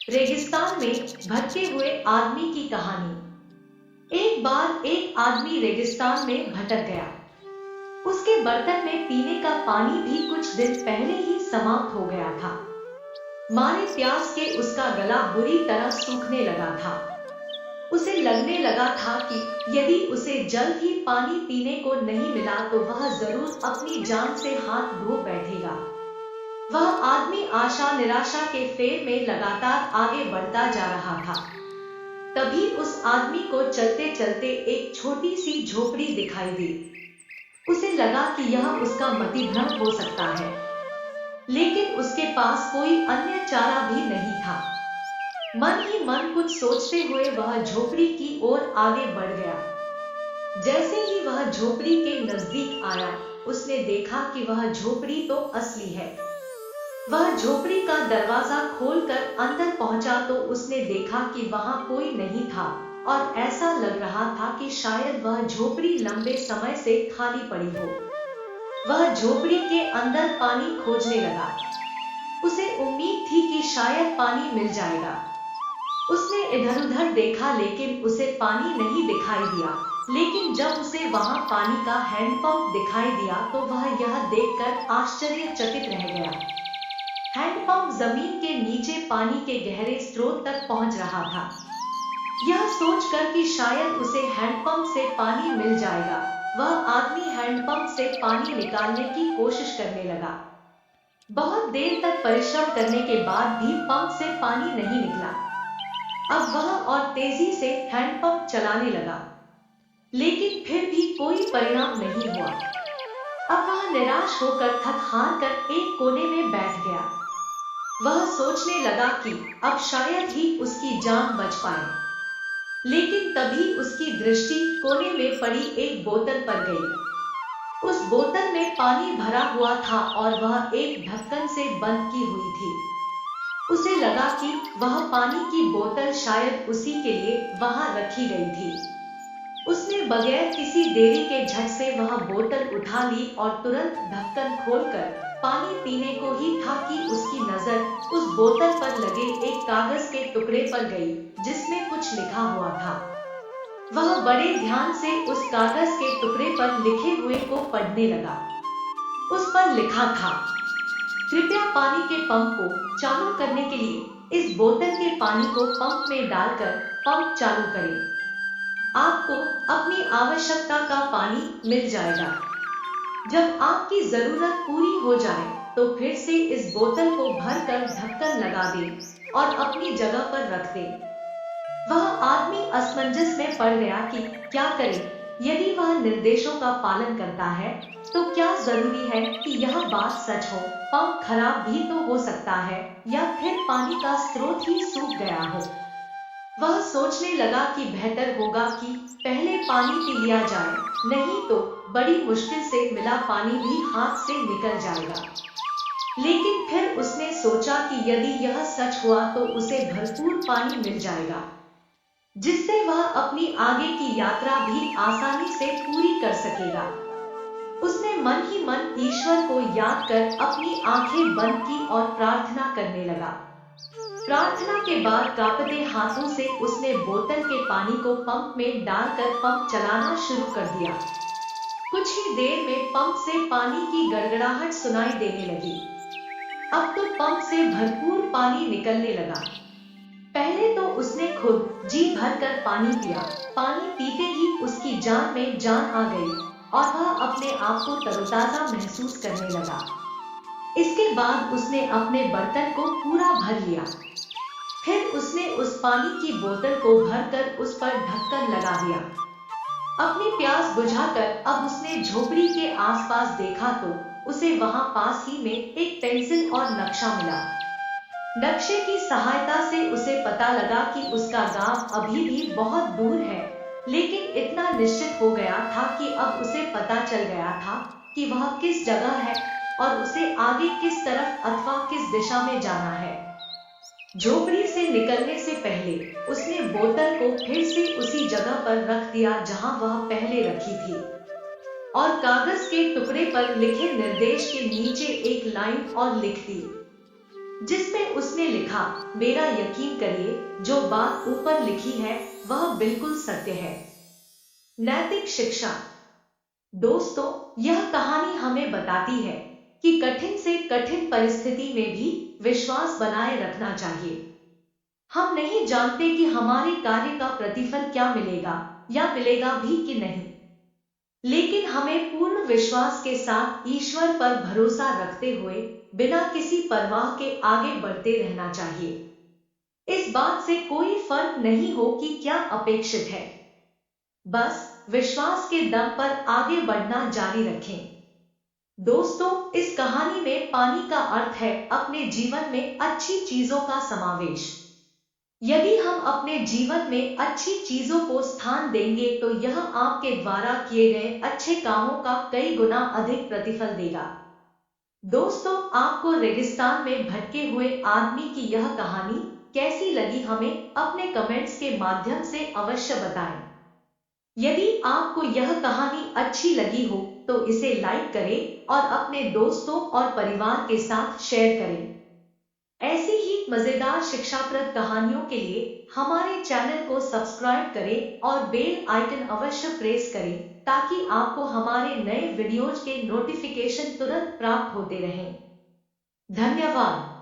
रेगिस्तान में भटके हुए आदमी की कहानी। एक बार एक आदमी रेगिस्तान में भटक गया। उसके बर्तन में पीने का पानी भी कुछ दिन पहले ही समाप्त हो गया था। मारे प्यास के उसका गला बुरी तरह सूखने लगा था। उसे लगने लगा था कि यदि उसे जल्द ही पानी पीने को नहीं मिला तो वह जरूर अपनी जान से हाथ धो बैठेगा। वह आदमी आशा निराशा के फेर में लगातार आगे बढ़ता जा रहा था। तभी उस आदमी को चलते चलते एक छोटी सी झोपड़ी दिखाई दी। उसे लगा कि यह उसका मतिभ्रम हो सकता है, लेकिन उसके पास कोई अन्य चारा भी नहीं था। मन ही मन कुछ सोचते हुए वह झोपड़ी की ओर आगे बढ़ गया। जैसे ही वह झोपड़ी के नजदीक आया, उसने देखा कि वह झोपड़ी तो असली है। वह झोपड़ी का दरवाजा खोलकर अंदर पहुंचा तो उसने देखा कि वहां कोई नहीं था और ऐसा लग रहा था कि शायद वह झोपड़ी लंबे समय से खाली पड़ी हो। वह झोपड़ी के अंदर पानी खोजने लगा। उसे उम्मीद थी कि शायद पानी मिल जाएगा। उसने इधर-उधर देखा लेकिन उसे पानी नहीं दिखाई दिया। लेकिन जब उसे वहां पानी का हैंडपंप दिखाई दिया तो वह यह देखकर आश्चर्यचकित रह गया। हैंडपंप जमीन के नीचे पानी के गहरे स्रोत तक पहुंच रहा था। यह सोचकर कि शायद उसे हैंडपंप से पानी मिल जाएगा, वह आदमी हैंडपंप से पानी निकालने की कोशिश करने लगा। बहुत देर तक परिश्रम करने के बाद भी पंप से पानी नहीं निकला। अब वह और तेजी से हैंडपंप चलाने लगा, लेकिन फिर भी कोई परिणाम नहीं हुआ। अब वह निराश होकर थक हार कर एक कोने में बैठ गया। वह सोचने लगा कि अब शायद ही उसकी जान बच पाए। लेकिन तभी उसकी दृष्टि कोने में पड़ी एक बोतल पर गई। उस बोतल में पानी भरा हुआ था और वह एक ढक्कन से बंद की हुई थी। उसे लगा कि वह पानी की बोतल शायद उसी के लिए वहां रखी गई थी। उसने बगैर किसी देरी के झट से वह बोतल उठा ली और तुरंत ढक्कन खोलकर पानी पीने को ही था कि उसकी नजर उस बोतल पर लगे एक कागज के टुकड़े पर गई, जिसमें कुछ लिखा हुआ था। वह बड़े ध्यान से उस कागज के टुकड़े पर लिखे हुए को पढ़ने लगा। उस पर लिखा था, कृपया पानी के पंप को चालू करने के लिए इस बोतल के पानी को पंप में डालकर पंप चालू करें। आपको अपनी आवश्यकता का पानी मिल जाएगा। जब आपकी जरूरत पूरी हो जाए तो फिर से इस बोतल को भरकर ढक्कन लगा दें और अपनी जगह पर रख दें। वह आदमी असमंजस में पड़ गया कि क्या करे। यदि वह निर्देशों का पालन करता है तो क्या जरूरी है कि यह बात सच हो। पंप खराब भी तो हो सकता है या फिर पानी का स्रोत ही सूख गया हो। वह सोचने लगा कि बेहतर होगा कि पहले पानी पी लिया जाए, नहीं तो बड़ी मुश्किल से मिला पानी भी हाथ से निकल जाएगा। लेकिन फिर उसने सोचा कि यदि यह सच हुआ तो उसे भरपूर पानी मिल जाएगा, जिससे वह अपनी आगे की यात्रा भी आसानी से पूरी कर सकेगा। उसने मन ही मन ईश्वर को याद कर अपनी आंखें बंद की और प्रार्थना करने लगा। प्रार्थना के बाद कांपते हाथों से उसने बोतल के पानी को पंप में डालकर पंप चलाना शुरू कर दिया। कुछ ही देर में पंप से पानी की गड़गड़ाहट सुनाई देने लगी। अब तो पंप से भरपूर पानी निकलने लगा। पहले तो उसने खुद जी भरकर पानी पिया। पानी पीते ही उसकी जान में जान आ गई और वह अपने आप को तरोताजा महसूस करने लगा। इसके बाद उसने अपने बर्तन को पूरा भर लिया। फिर उसने उस पानी की बोतल को भरकर उस पर ढक्कन लगा दिया। अपनी प्यास बुझाकर अब उसने झोपड़ी के आसपास देखा तो उसे वहां पास ही में एक पेंसिल और नक्शा मिला। नक्शे की सहायता से उसे पता लगा कि उसका गांव अभी भी बहुत दूर है, लेकिन इतना निश्चित हो गया था कि अब उसे पता चल गया था कि वह किस जगह है और उसे आगे किस तरफ अथवा किस दिशा में जाना है। झोपड़ी से निकलने से पहले उसने बोतल को फिर से उसी जगह पर रख दिया जहां वह पहले रखी थी और कागज के टुकड़े पर लिखे निर्देश के नीचे एक लाइन और लिख दी, जिसमें उसने लिखा, मेरा यकीन करिए, जो बात ऊपर लिखी है वह बिल्कुल सत्य है। नैतिक शिक्षा। दोस्तों, यह कहानी हमें बताती है कि कठिन से कठिन परिस्थिति में भी विश्वास बनाए रखना चाहिए। हम नहीं जानते कि हमारे कार्य का प्रतिफल क्या मिलेगा या मिलेगा भी कि नहीं, लेकिन हमें पूर्ण विश्वास के साथ ईश्वर पर भरोसा रखते हुए बिना किसी परवाह के आगे बढ़ते रहना चाहिए। इस बात से कोई फर्क नहीं हो कि क्या अपेक्षित है, बस विश्वास के दम पर आगे बढ़ना जारी रखें। दोस्तों, इस कहानी में पानी का अर्थ है अपने जीवन में अच्छी चीजों का समावेश। यदि हम अपने जीवन में अच्छी चीजों को स्थान देंगे तो यह आपके द्वारा किए गए अच्छे कामों का कई गुना अधिक प्रतिफल देगा। दोस्तों, आपको रेगिस्तान में भटके हुए आदमी की यह कहानी कैसी लगी, हमें अपने कमेंट्स के माध्यम से अवश्य बताएं। यदि आपको यह कहानी अच्छी लगी हो तो इसे लाइक करें और अपने दोस्तों और परिवार के साथ शेयर करें। ऐसी ही मजेदार शिक्षाप्रद कहानियों के लिए हमारे चैनल को सब्सक्राइब करें और बेल आइकन अवश्य प्रेस करें ताकि आपको हमारे नए वीडियोज के नोटिफिकेशन तुरंत प्राप्त होते रहें। धन्यवाद।